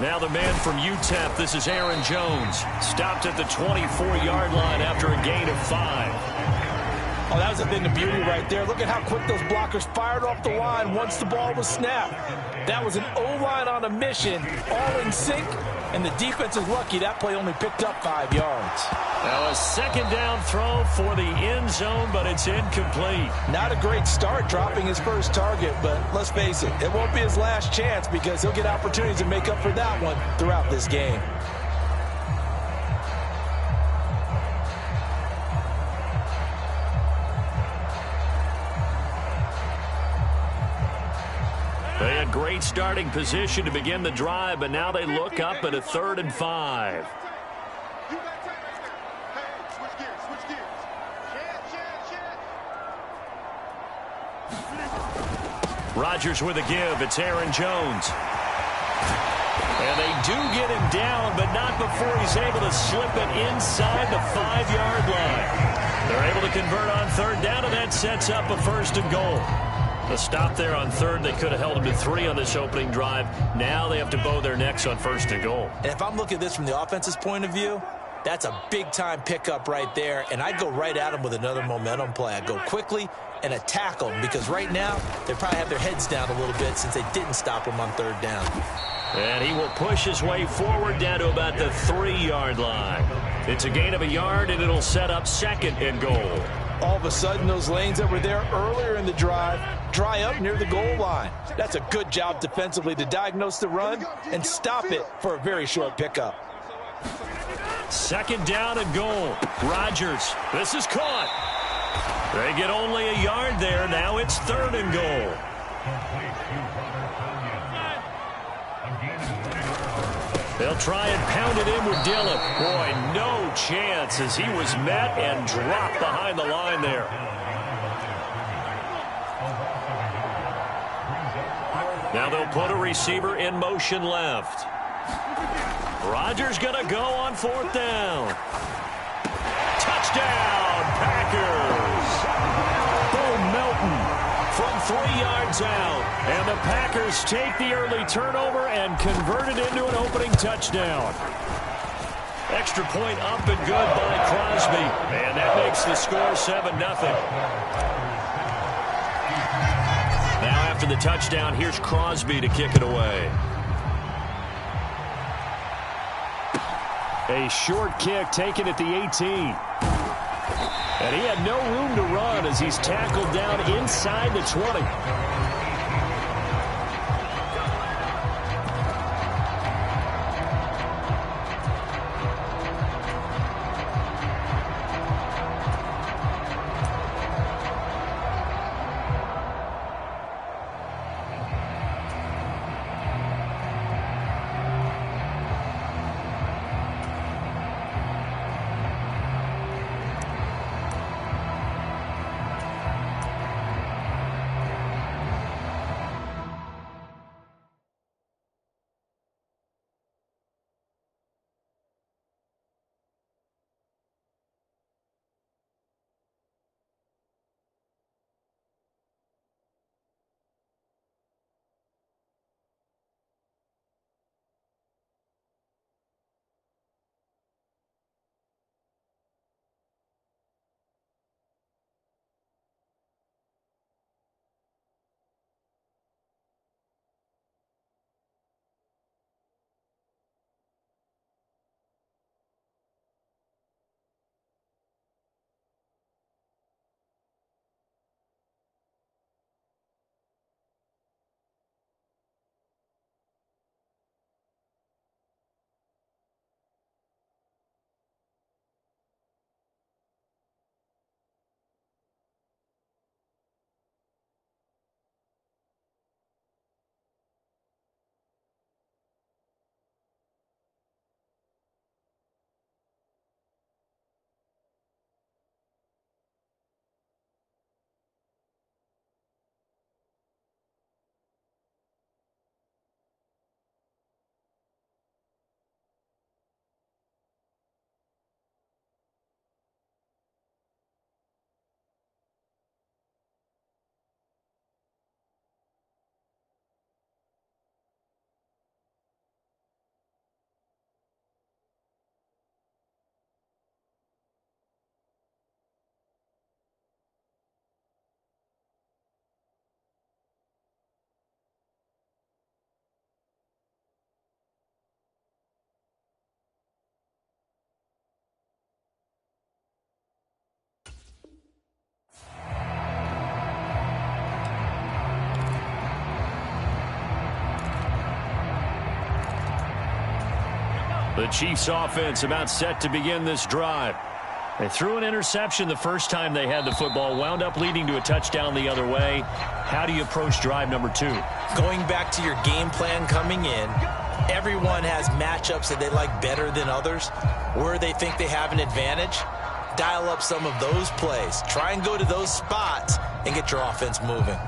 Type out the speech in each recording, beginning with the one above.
Now the man from UTEP, this is Aaron Jones. Stopped at the 24-yard line after a gain of 5. Oh, that was a thing of beauty right there. Look at how quick those blockers fired off the line once the ball was snapped. That was an O-line on a mission, all in sync, and the defense is lucky that play only picked up 5 yards. Now a second down throw for the end zone, but it's incomplete. Not a great start dropping his first target, but let's face it, it won't be his last chance because he'll get opportunities to make up for that one throughout this game. They had great starting position to begin the drive, but now they look up at a 3rd and 5. Rodgers with a give. It's Aaron Jones. And they do get him down, but not before he's able to slip it inside the 5-yard line. They're able to convert on 3rd down, and that sets up a 1st and goal. The stop there on 3rd, they could have held him to 3 on this opening drive. Now they have to bow their necks on 1st and goal. And if I'm looking at this from the offense's point of view, that's a big-time pickup right there, and I'd go right at him with another momentum play. I'd go quickly and attack them because right now they probably have their heads down a little bit since they didn't stop him on 3rd down. And he will push his way forward down to about the 3-yard line. It's a gain of a yard, and it'll set up 2nd and goal. All of a sudden, those lanes that were there earlier in the drive dry up near the goal line. That's a good job defensively to diagnose the run and stop it for a very short pickup. 2nd down and goal. Rodgers, this is caught. They get only a yard there. Now it's 3rd and goal. They'll try and pound it in with Dillon. Boy, no chance as he was met and dropped behind the line there. Now they'll put a receiver in motion left. Rodgers going to go on 4th down. Touchdown, Packers. Bo Melton from 3 yards out. And the Packers take the early turnover and convert it into an opening touchdown. Extra point up and good by Crosby. And that makes the score 7-0. Now after the touchdown, here's Crosby to kick it away. A short kick taken at the 18. And he had no room to run as he's tackled down inside the 20. The Chiefs offense about set to begin this drive. They threw an interception the first time they had the football, wound up leading to a touchdown the other way. How do you approach drive number 2? Going back to your game plan coming in, everyone has matchups that they like better than others. Where they think they have an advantage, dial up some of those plays. Try and go to those spots and get your offense moving.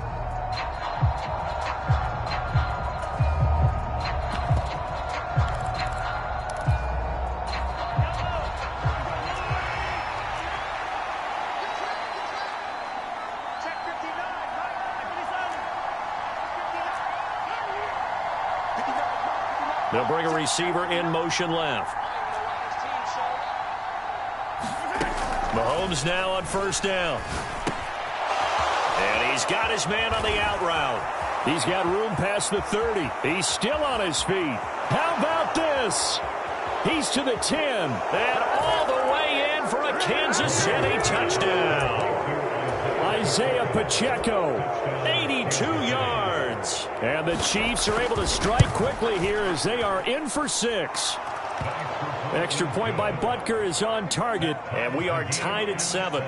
They'll bring a receiver in motion left. Mahomes now on first down. And he's got his man on the out route. He's got room past the 30. He's still on his feet. How about this? He's to the 10. And all the way in for a Kansas City touchdown. Isaiah Pacheco, 82 yards. And the Chiefs are able to strike quickly here as they are in for 6. Extra point by Butker is on target, and we are tied at 7.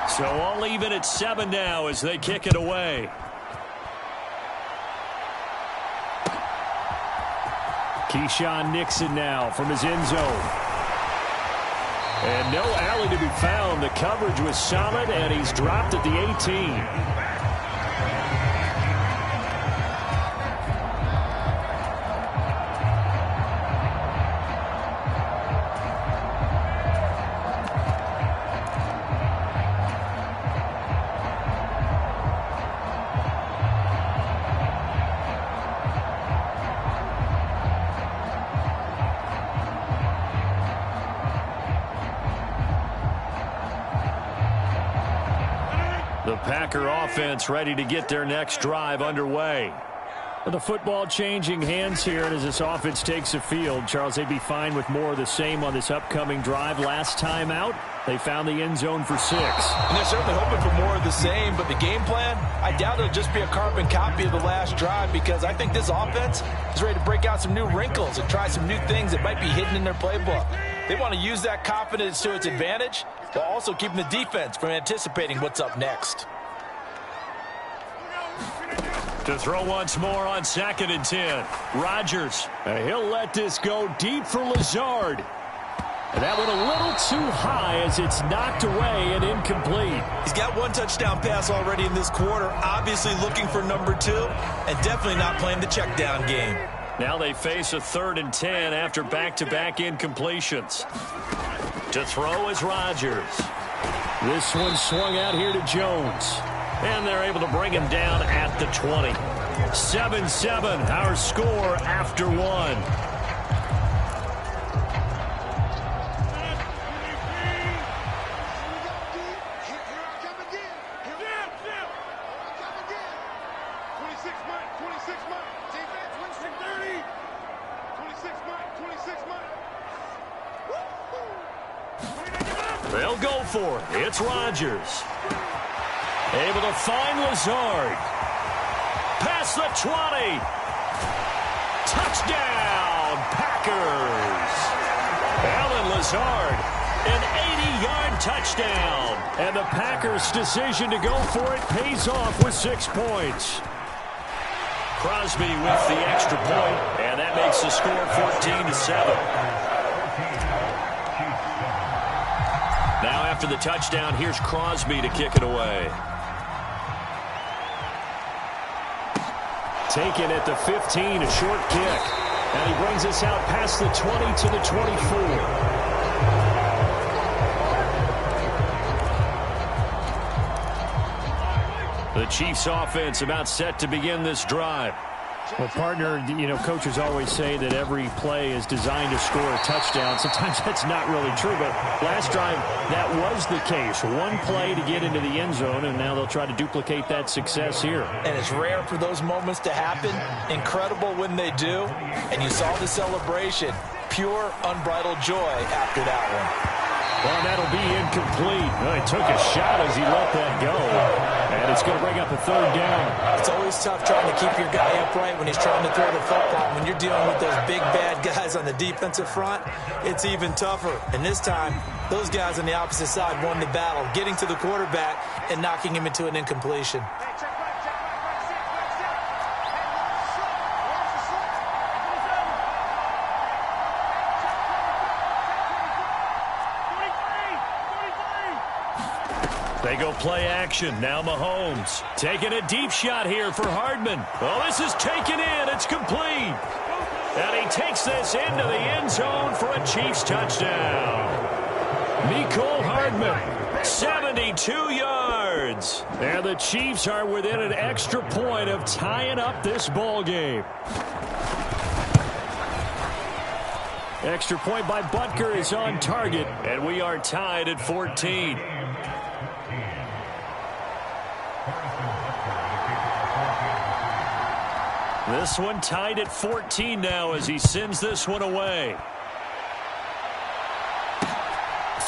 So all even at 7 now as they kick it away. Keyshawn Nixon now from his end zone. And no alley to be found. The coverage was solid, and he's dropped at the 18. The Packer offense ready to get their next drive underway. The football changing hands here, and as this offense takes the field, Charles, they'd be fine with more of the same on this upcoming drive. Last time out, they found the end zone for 6. And they're certainly hoping for more of the same, but the game plan, I doubt it'll just be a carbon copy of the last drive, because I think this offense is ready to break out some new wrinkles and try some new things that might be hidden in their playbook. They want to use that confidence to its advantage, while also keeping the defense from anticipating what's up next. To throw once more on 2nd and 10. Rodgers. He'll let this go deep for Lazard. And that one a little too high as it's knocked away and incomplete. He's got 1 touchdown pass already in this quarter, obviously looking for number 2, and definitely not playing the check down game. Now they face a 3rd and 10 after back-to-back incompletions. To throw is Rodgers. This one swung out here to Jones. And they're able to bring him down at the 20. 7-7, our score after 1. They'll go for it. It's Rodgers. Able to find Lazard. Past the 20. Touchdown, Packers. Allen Lazard, an 80-yard touchdown. And the Packers' decision to go for it pays off with 6 points. Crosby with the extra point, and that makes the score 14-7. Now after the touchdown, here's Crosby to kick it away. Taken at the 15, a short kick. And he brings us out past the 20 to the 24. The Chiefs offense about set to begin this drive. Well, partner, coaches always say that every play is designed to score a touchdown. Sometimes that's not really true, but last drive, that was the case. One play to get into the end zone, and now they'll try to duplicate that success here. And it's rare for those moments to happen. Incredible when they do. And you saw the celebration. Pure, unbridled joy after that one. Well, that'll be incomplete. Well, he took a shot as he let that go. And it's going to bring up a third down. It's always tough trying to keep your guy upright when he's trying to throw the football. When you're dealing with those big, bad guys on the defensive front, it's even tougher. And this time, those guys on the opposite side won the battle, getting to the quarterback and knocking him into an incompletion. They go play action. Now Mahomes taking a deep shot here for Hardman. Oh, this is taken in. It's complete. And he takes this into the end zone for a Chiefs touchdown. Mecole Hardman, 72 yards. And the Chiefs are within an extra point of tying up this ball game. Extra point by Butker is on target, and we are tied at 14. This one tied at 14 now as he sends this one away.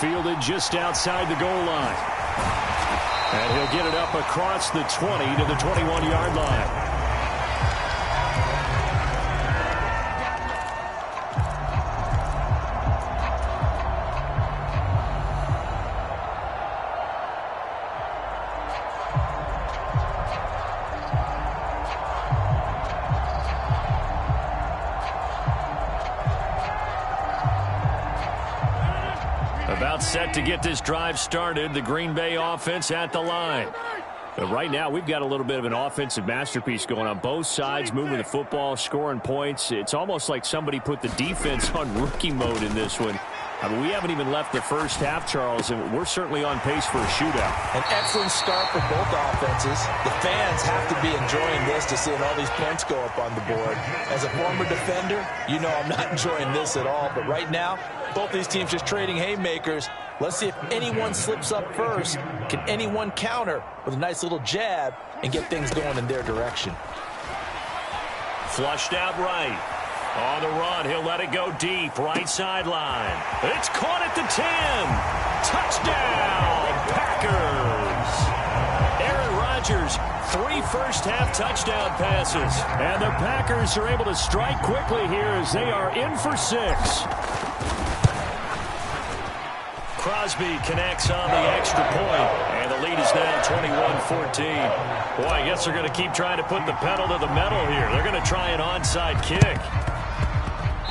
Fielded just outside the goal line. And he'll get it up across the 20 to the 21-yard line. About set to get this drive started. The Green Bay offense at the line. But right now, we've got a little bit of an offensive masterpiece going on both sides, moving the football, scoring points. It's almost like somebody put the defense on rookie mode in this one. I mean, we haven't even left the first half, Charles, and we're certainly on pace for a shootout. An excellent start for both offenses. The fans have to be enjoying this to seeing all these points go up on the board. As a former defender, you know I'm not enjoying this at all. But right now, both these teams just trading haymakers. Let's see if anyone slips up first. Can anyone counter with a nice little jab and get things going in their direction? Flushed out right. On the run, he'll let it go deep. Right sideline. It's caught at the 10. Touchdown, Packers. Aaron Rodgers, 3 first-half touchdown passes. And the Packers are able to strike quickly here as they are in for 6. Crosby connects on the extra point, and the lead is now 21-14. Boy, I guess they're going to keep trying to put the pedal to the metal here. They're going to try an onside kick.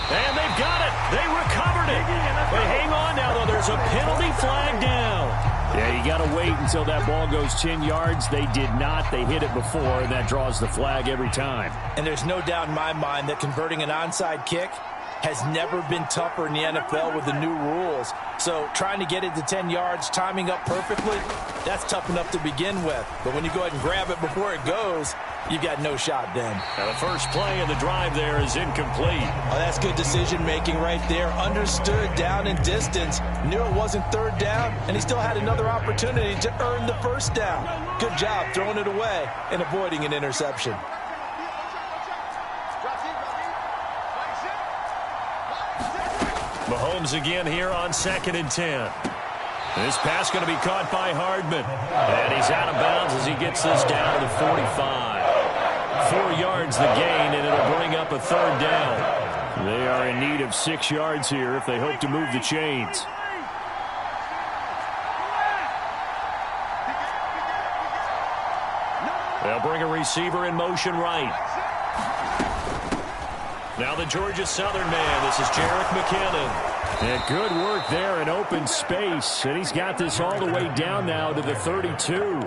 And they've got it. They recovered it. They hang on now, though. There's a penalty flag down. Yeah, you got to wait until that ball goes 10 yards. They did not. They hit it before, and that draws the flag every time. And there's no doubt in my mind that converting an onside kick has never been tougher in the NFL with the new rules. So trying to get it to 10 yards, timing up perfectly, that's tough enough to begin with. But when you go ahead and grab it before it goes, you've got no shot then. Now the first play of the drive there is incomplete. Oh, that's good decision-making right there. Understood down and distance. Knew it wasn't third down, and he still had another opportunity to earn the first down. Good job throwing it away and avoiding an interception. Mahomes again here on 2nd and 10. This pass going to be caught by Hardman. And he's out of bounds as he gets this down to the 45. 4 yards the gain, and it'll bring up a third down. They are in need of 6 yards here if they hope to move the chains. They'll bring a receiver in motion right. Now the Georgia Southern man. This is Jerick McKinnon. Yeah, good work there in open space. And he's got this all the way down now to the 32.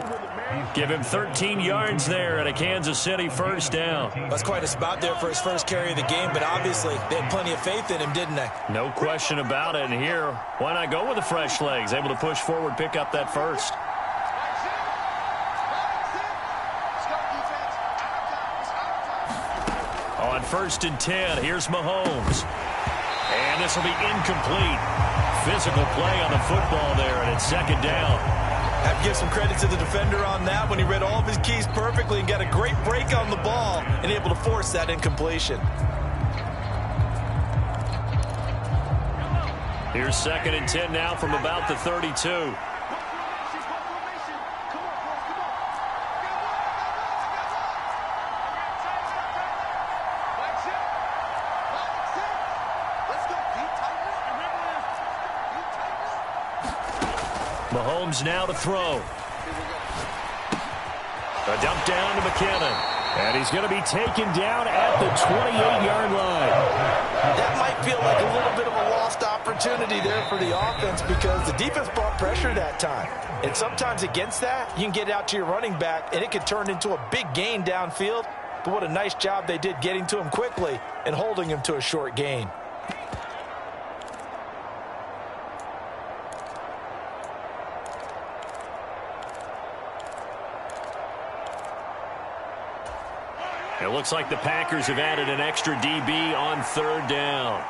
Give him 13 yards there and a Kansas City first down. That's quite a spot there for his first carry of the game, but obviously they had plenty of faith in him, didn't they? No question about it. And here, why not go with the fresh legs? Able to push forward, pick up that first. On 1st and 10, here's Mahomes. And this will be incomplete. Physical play on the football there, and it's 2nd down. I have to give some credit to the defender on that when he read all of his keys perfectly and got a great break on the ball and able to force that incompletion. Here's 2nd and 10 now from about the 32. Mahomes now to throw. A dump down to McKinnon. And he's going to be taken down at the 28-yard line. That might feel like a little bit of a lost opportunity there for the offense because the defense brought pressure that time. And sometimes against that, you can get out to your running back, and it could turn into a big gain downfield. But what a nice job they did getting to him quickly and holding him to a short gain. It looks like the Packers have added an extra DB on 3rd down.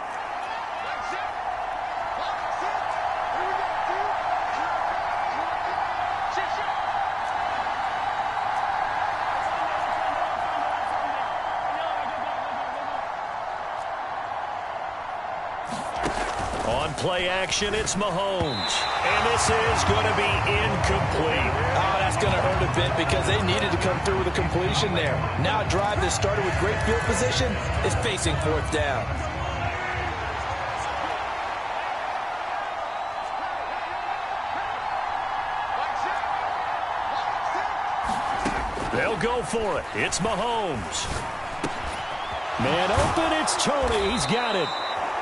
On play action, it's Mahomes. And this is going to be incomplete. Oh, that's going to hurt a bit because they needed to come through with a completion there. Now a drive that started with great field position is facing 4th down. They'll go for it. It's Mahomes. Man open, it's Tony. He's got it.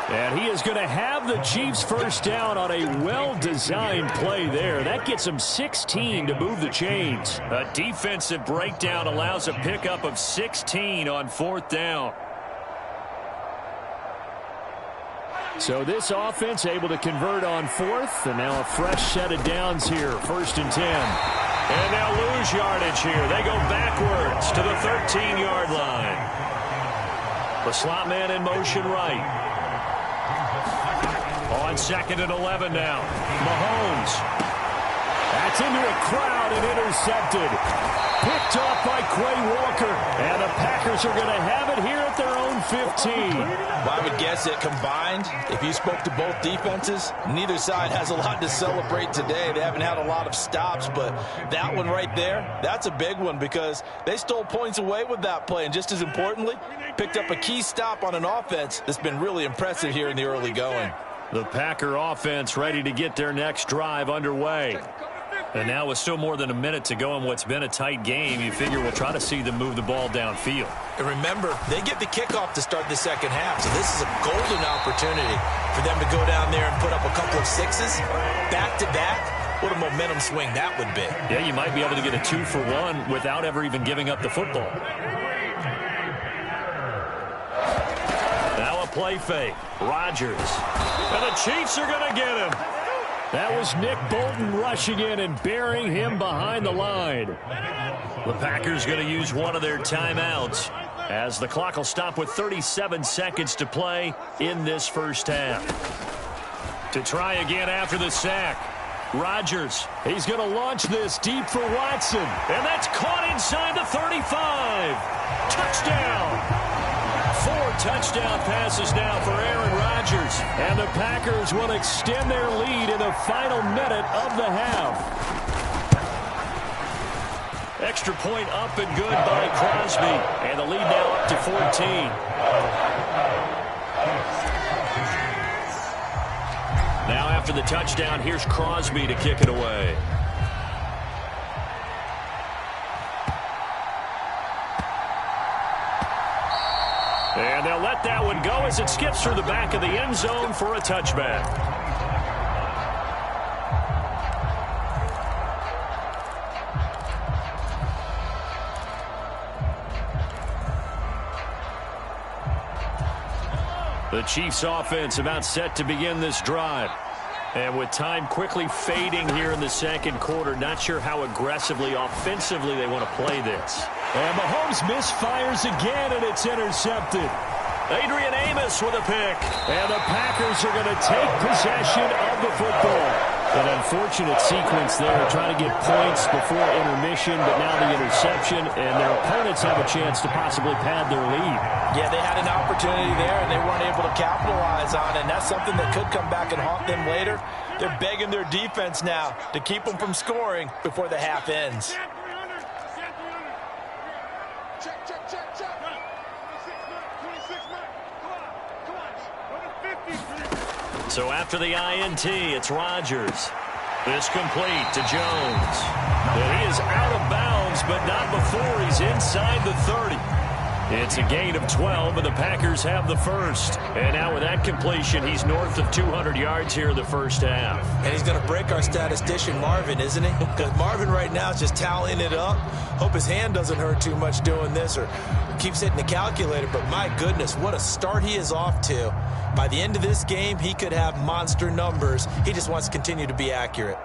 And he is going to have the Chiefs 1st down on a well-designed play there. That gets him 16 to move the chains. A defensive breakdown allows a pickup of 16 on 4th down. So this offense able to convert on 4th, and now a fresh set of downs here, 1st and 10. And they'll lose yardage here. They go backwards to the 13-yard line. The slot man in motion right. On 2nd and 11 now. Mahomes. That's into a crowd and intercepted. Picked off by Quay Walker. And the Packers are going to have it here at their own 15. Well, I would guess that combined, if you spoke to both defenses, neither side has a lot to celebrate today. They haven't had a lot of stops, but that one right there, that's a big one because they stole points away with that play. And just as importantly, picked up a key stop on an offense that's been really impressive here in the early going. The Packer offense ready to get their next drive underway. And now with still more than a minute to go in what's been a tight game, you figure we'll try to see them move the ball downfield. And remember, they get the kickoff to start the second half, so this is a golden opportunity for them to go down there and put up a couple of sixes back-to-back. What a momentum swing that would be. Yeah, you might be able to get a 2-for-1 without ever even giving up the football. Now a play fake. Rodgers. And the Chiefs are going to get him. That was Nick Bolton rushing in and burying him behind the line. The Packers going to use one of their timeouts as the clock will stop with 37 seconds to play in this first half. To try again after the sack. Rodgers. He's going to launch this deep for Watson. And that's caught inside the 35. Touchdown. 4 touchdown passes now for Aaron Rodgers. And the Packers will extend their lead in the final minute of the half. Extra point up and good by Crosby. And the lead now up to 14. Now after the touchdown, here's Crosby to kick it away. And they'll let that one go as it skips through the back of the end zone for a touchback. The Chiefs offense about set to begin this drive. And with time quickly fading here in the second quarter, not sure how aggressively, offensively they want to play this. And Mahomes misfires again, and it's intercepted. Adrian Amos with a pick. And the Packers are going to take possession of the football. An unfortunate sequence there, trying to get points before intermission, but now the interception, and their opponents have a chance to possibly pad their lead. Yeah, they had an opportunity there, and they weren't able to capitalize on it, and that's something that could come back and haunt them later. They're begging their defense now to keep them from scoring before the half ends. So after the INT, it's Rodgers. This complete to Jones. And he is out of bounds, but not before he's inside the 30. It's a gain of 12, and the Packers have the first. And now with that completion, he's north of 200 yards here in the first half. And he's going to break our statistician, Marvin, isn't he? Because Marvin right now is just tallying it up. Hope his hand doesn't hurt too much doing this or keeps hitting the calculator. But my goodness, what a start he is off to. By the end of this game, he could have monster numbers. He just wants to continue to be accurate.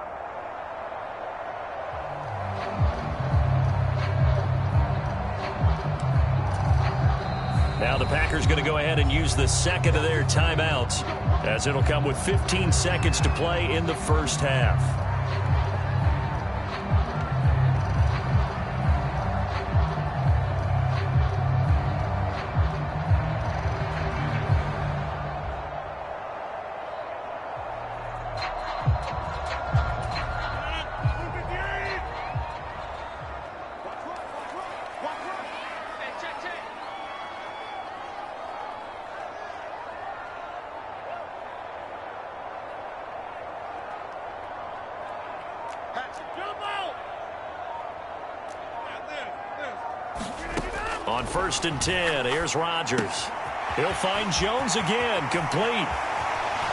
Now the Packers going to go ahead and use the second of their timeouts, as it'll come with 15 seconds to play in the first half. On 1st and 10, here's Rodgers. He'll find Jones again, complete.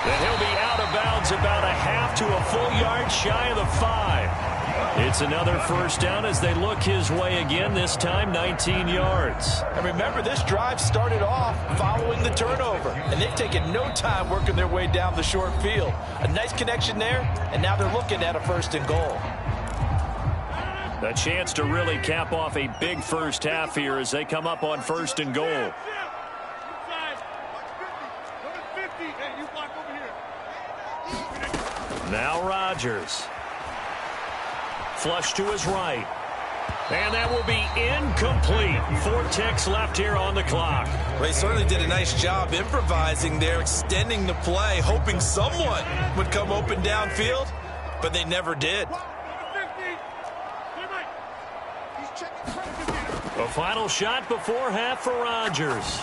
And he'll be out of bounds about a half to a full yard shy of the 5. It's another first down as they look his way again, this time 19 yards. And remember, this drive started off following the turnover, and they've taken no time working their way down the short field. A nice connection there, and now they're looking at a 1st and goal. A chance to really cap off a big first half here as they come up on 1st and goal. Now Rodgers. Flush to his right. And that will be incomplete. 4 ticks left here on the clock. Well, they certainly did a nice job improvising there, extending the play, hoping someone would come open downfield, but they never did. A final shot before half for Rodgers.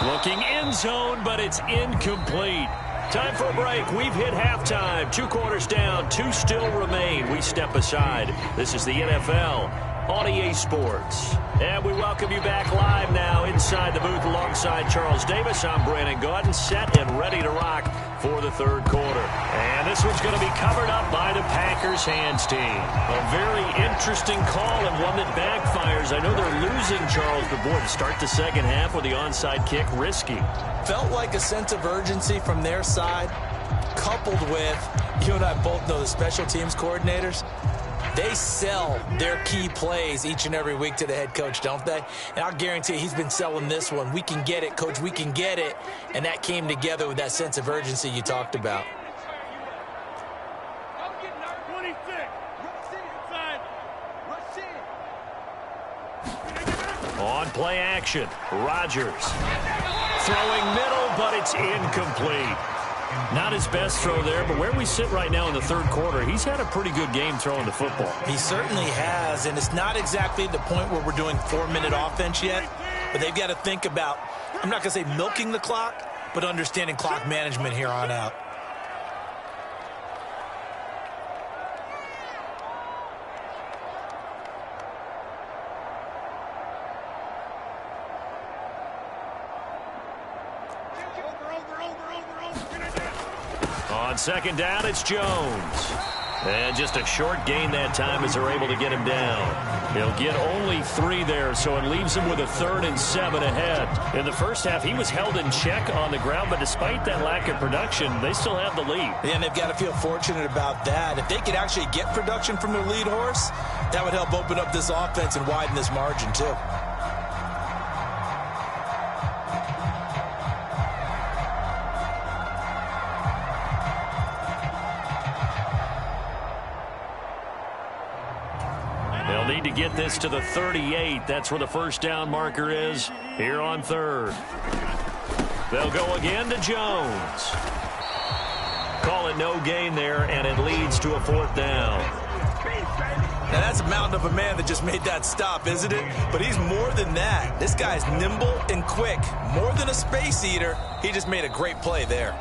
Looking end zone, but it's incomplete. Time for a break. We've hit halftime. 2 quarters down. 2 still remain. We step aside. This is the NFL on EA Sports. And we welcome you back live now inside the booth alongside Charles Davis. I'm Brandon Gaudin, set and ready to rock for the 3rd quarter. And this one's going to be covered up by the Packers hands team. A very interesting call and one that backfires. I know they're losing, Charles, but boy, to start the second half with the onside kick, risky. Felt like a sense of urgency from their side, coupled with, you and I both know the special teams coordinators. They sell their key plays each and every week to the head coach, don't they? And I'll guarantee he's been selling this one. We can get it, coach, we can get it. And that came together with that sense of urgency you talked about. On play action, Rodgers. Throwing middle, but it's incomplete. Not his best throw there, but where we sit right now in the 3rd quarter, he's had a pretty good game throwing the football. He certainly has, and it's not exactly the point where we're doing 4-minute offense yet, but they've got to think about, I'm not going to say milking the clock, but understanding clock management here on out. On 2nd down, it's Jones. And just a short gain that time as they're able to get him down. He'll get only 3 there, so it leaves him with a 3rd and 7 ahead. In the first half, he was held in check on the ground, but despite that lack of production, they still have the lead. Yeah, and they've got to feel fortunate about that. If they could actually get production from their lead horse, that would help open up this offense and widen this margin, too. They'll need to get this to the 38. That's where the first down marker is here on 3rd. They'll go again to Jones. Call it no gain there, and it leads to a 4th down. Now, that's a mountain of a man that just made that stop, isn't it? But he's more than that. This guy's nimble and quick. More than a space eater, he just made a great play there.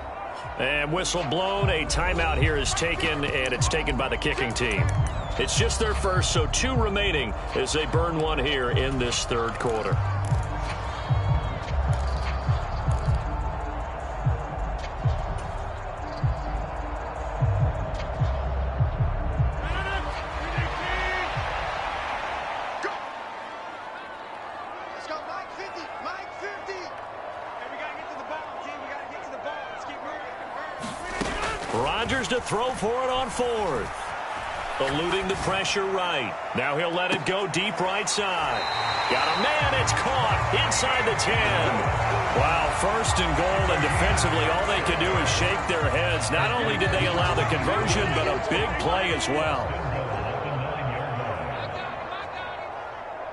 And whistle blown. A timeout here is taken, and it's taken by the kicking team. It's just their first, so 2 remaining as they burn 1 here in this 3rd quarter. Rodgers to throw for it on 4th. Eluding the pressure right. Now he'll let it go deep right side. Got a man. It's caught inside the 10. Wow, 1st and goal, and defensively all they could do is shake their heads. Not only did they allow the conversion, but a big play as well.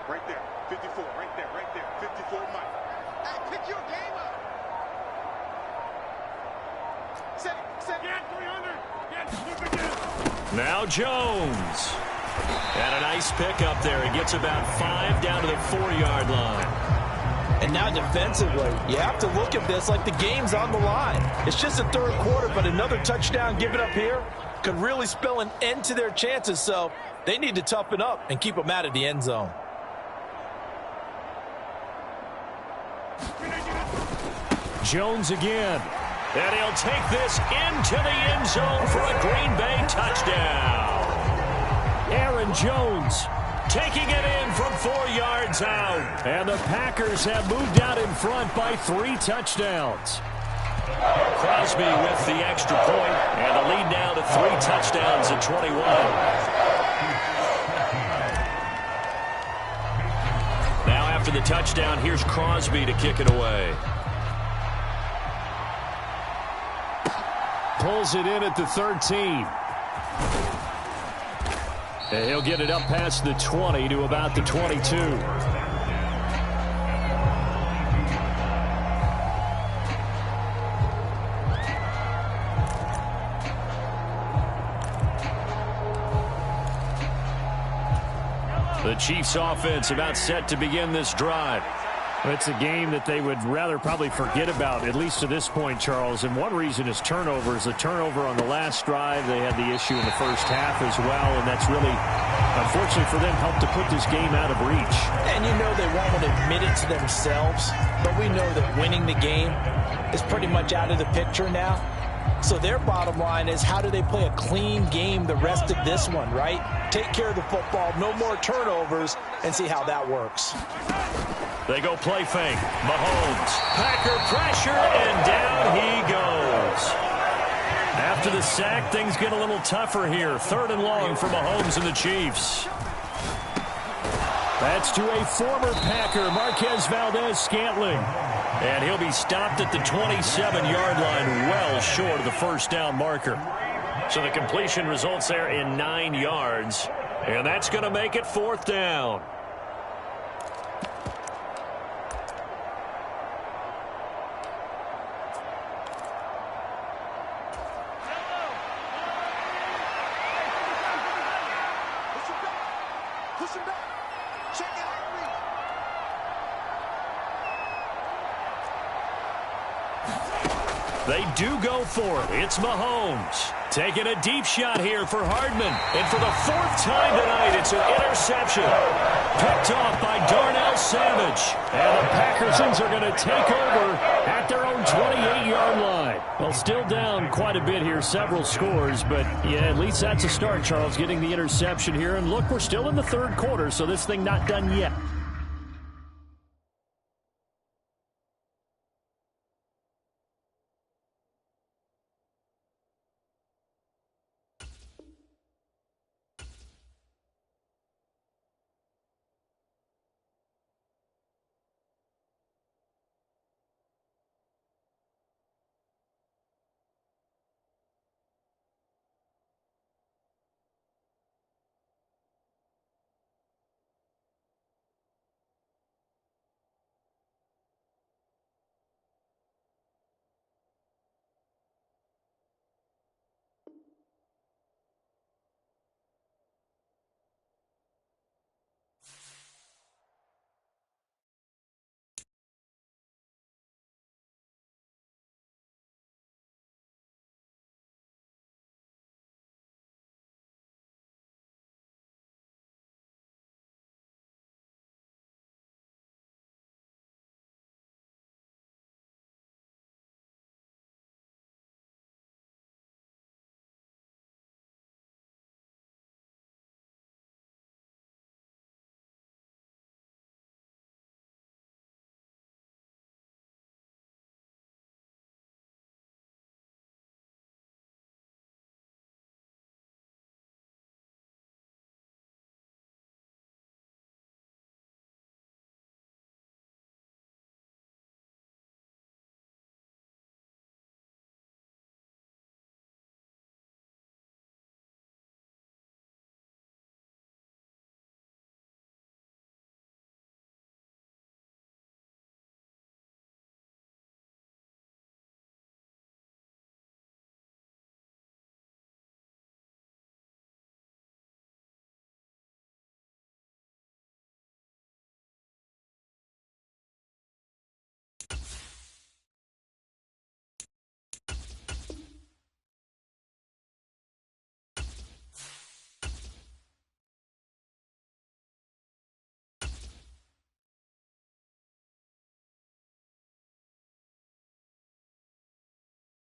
Right there, 54, right there, 54, Mike. Hey, pick your game up. Set, get 300. Now Jones. And a nice pickup there. He gets about 5 down to the 4-yard line. And now defensively, you have to look at this like the game's on the line. It's just the 3rd quarter, but another touchdown given up here could really spell an end to their chances. So they need to toughen up and keep them out of the end zone. Jones again. And he'll take this into the end zone for a Green Bay touchdown. Aaron Jones taking it in from 4 yards out. And the Packers have moved out in front by 3 touchdowns. Crosby with the extra point, and the lead now to 3 touchdowns at 21. Now after the touchdown, here's Crosby to kick it away. Pulls it in at the 13. And he'll get it up past the 20 to about the 22. The Chiefs offense about set to begin this drive. It's a game that they would rather probably forget about, at least to this point, Charles. And one reason is turnovers. A turnover on the last drive. They had the issue in the first half as well, and that's really, unfortunately for them, helped to put this game out of reach. And you know they won't want to admit it to themselves, but we know that winning the game is pretty much out of the picture now. So their bottom line is, how do they play a clean game the rest of this one, right? Take care of the football, no more turnovers, and see how that works. They go play fake. Mahomes. Packer pressure, and down he goes. After the sack, things get a little tougher here. 3rd and long for Mahomes and the Chiefs. That's to a former Packer, Marquez Valdes-Scantling. And he'll be stopped at the 27-yard line, well short of the first down marker. So the completion results there in 9 yards. And that's going to make it 4th down. They do go for it. It's Mahomes taking a deep shot here for Hardman. And for the 4th time tonight, it's an interception. picked off by Darnell Savage. And the Packersons are going to take over at their own 28-yard line. Well, still down quite a bit here, several scores, but yeah, at least that's a start, Charles, getting the interception here. And look, we're still in the third quarter, so this thing not done yet.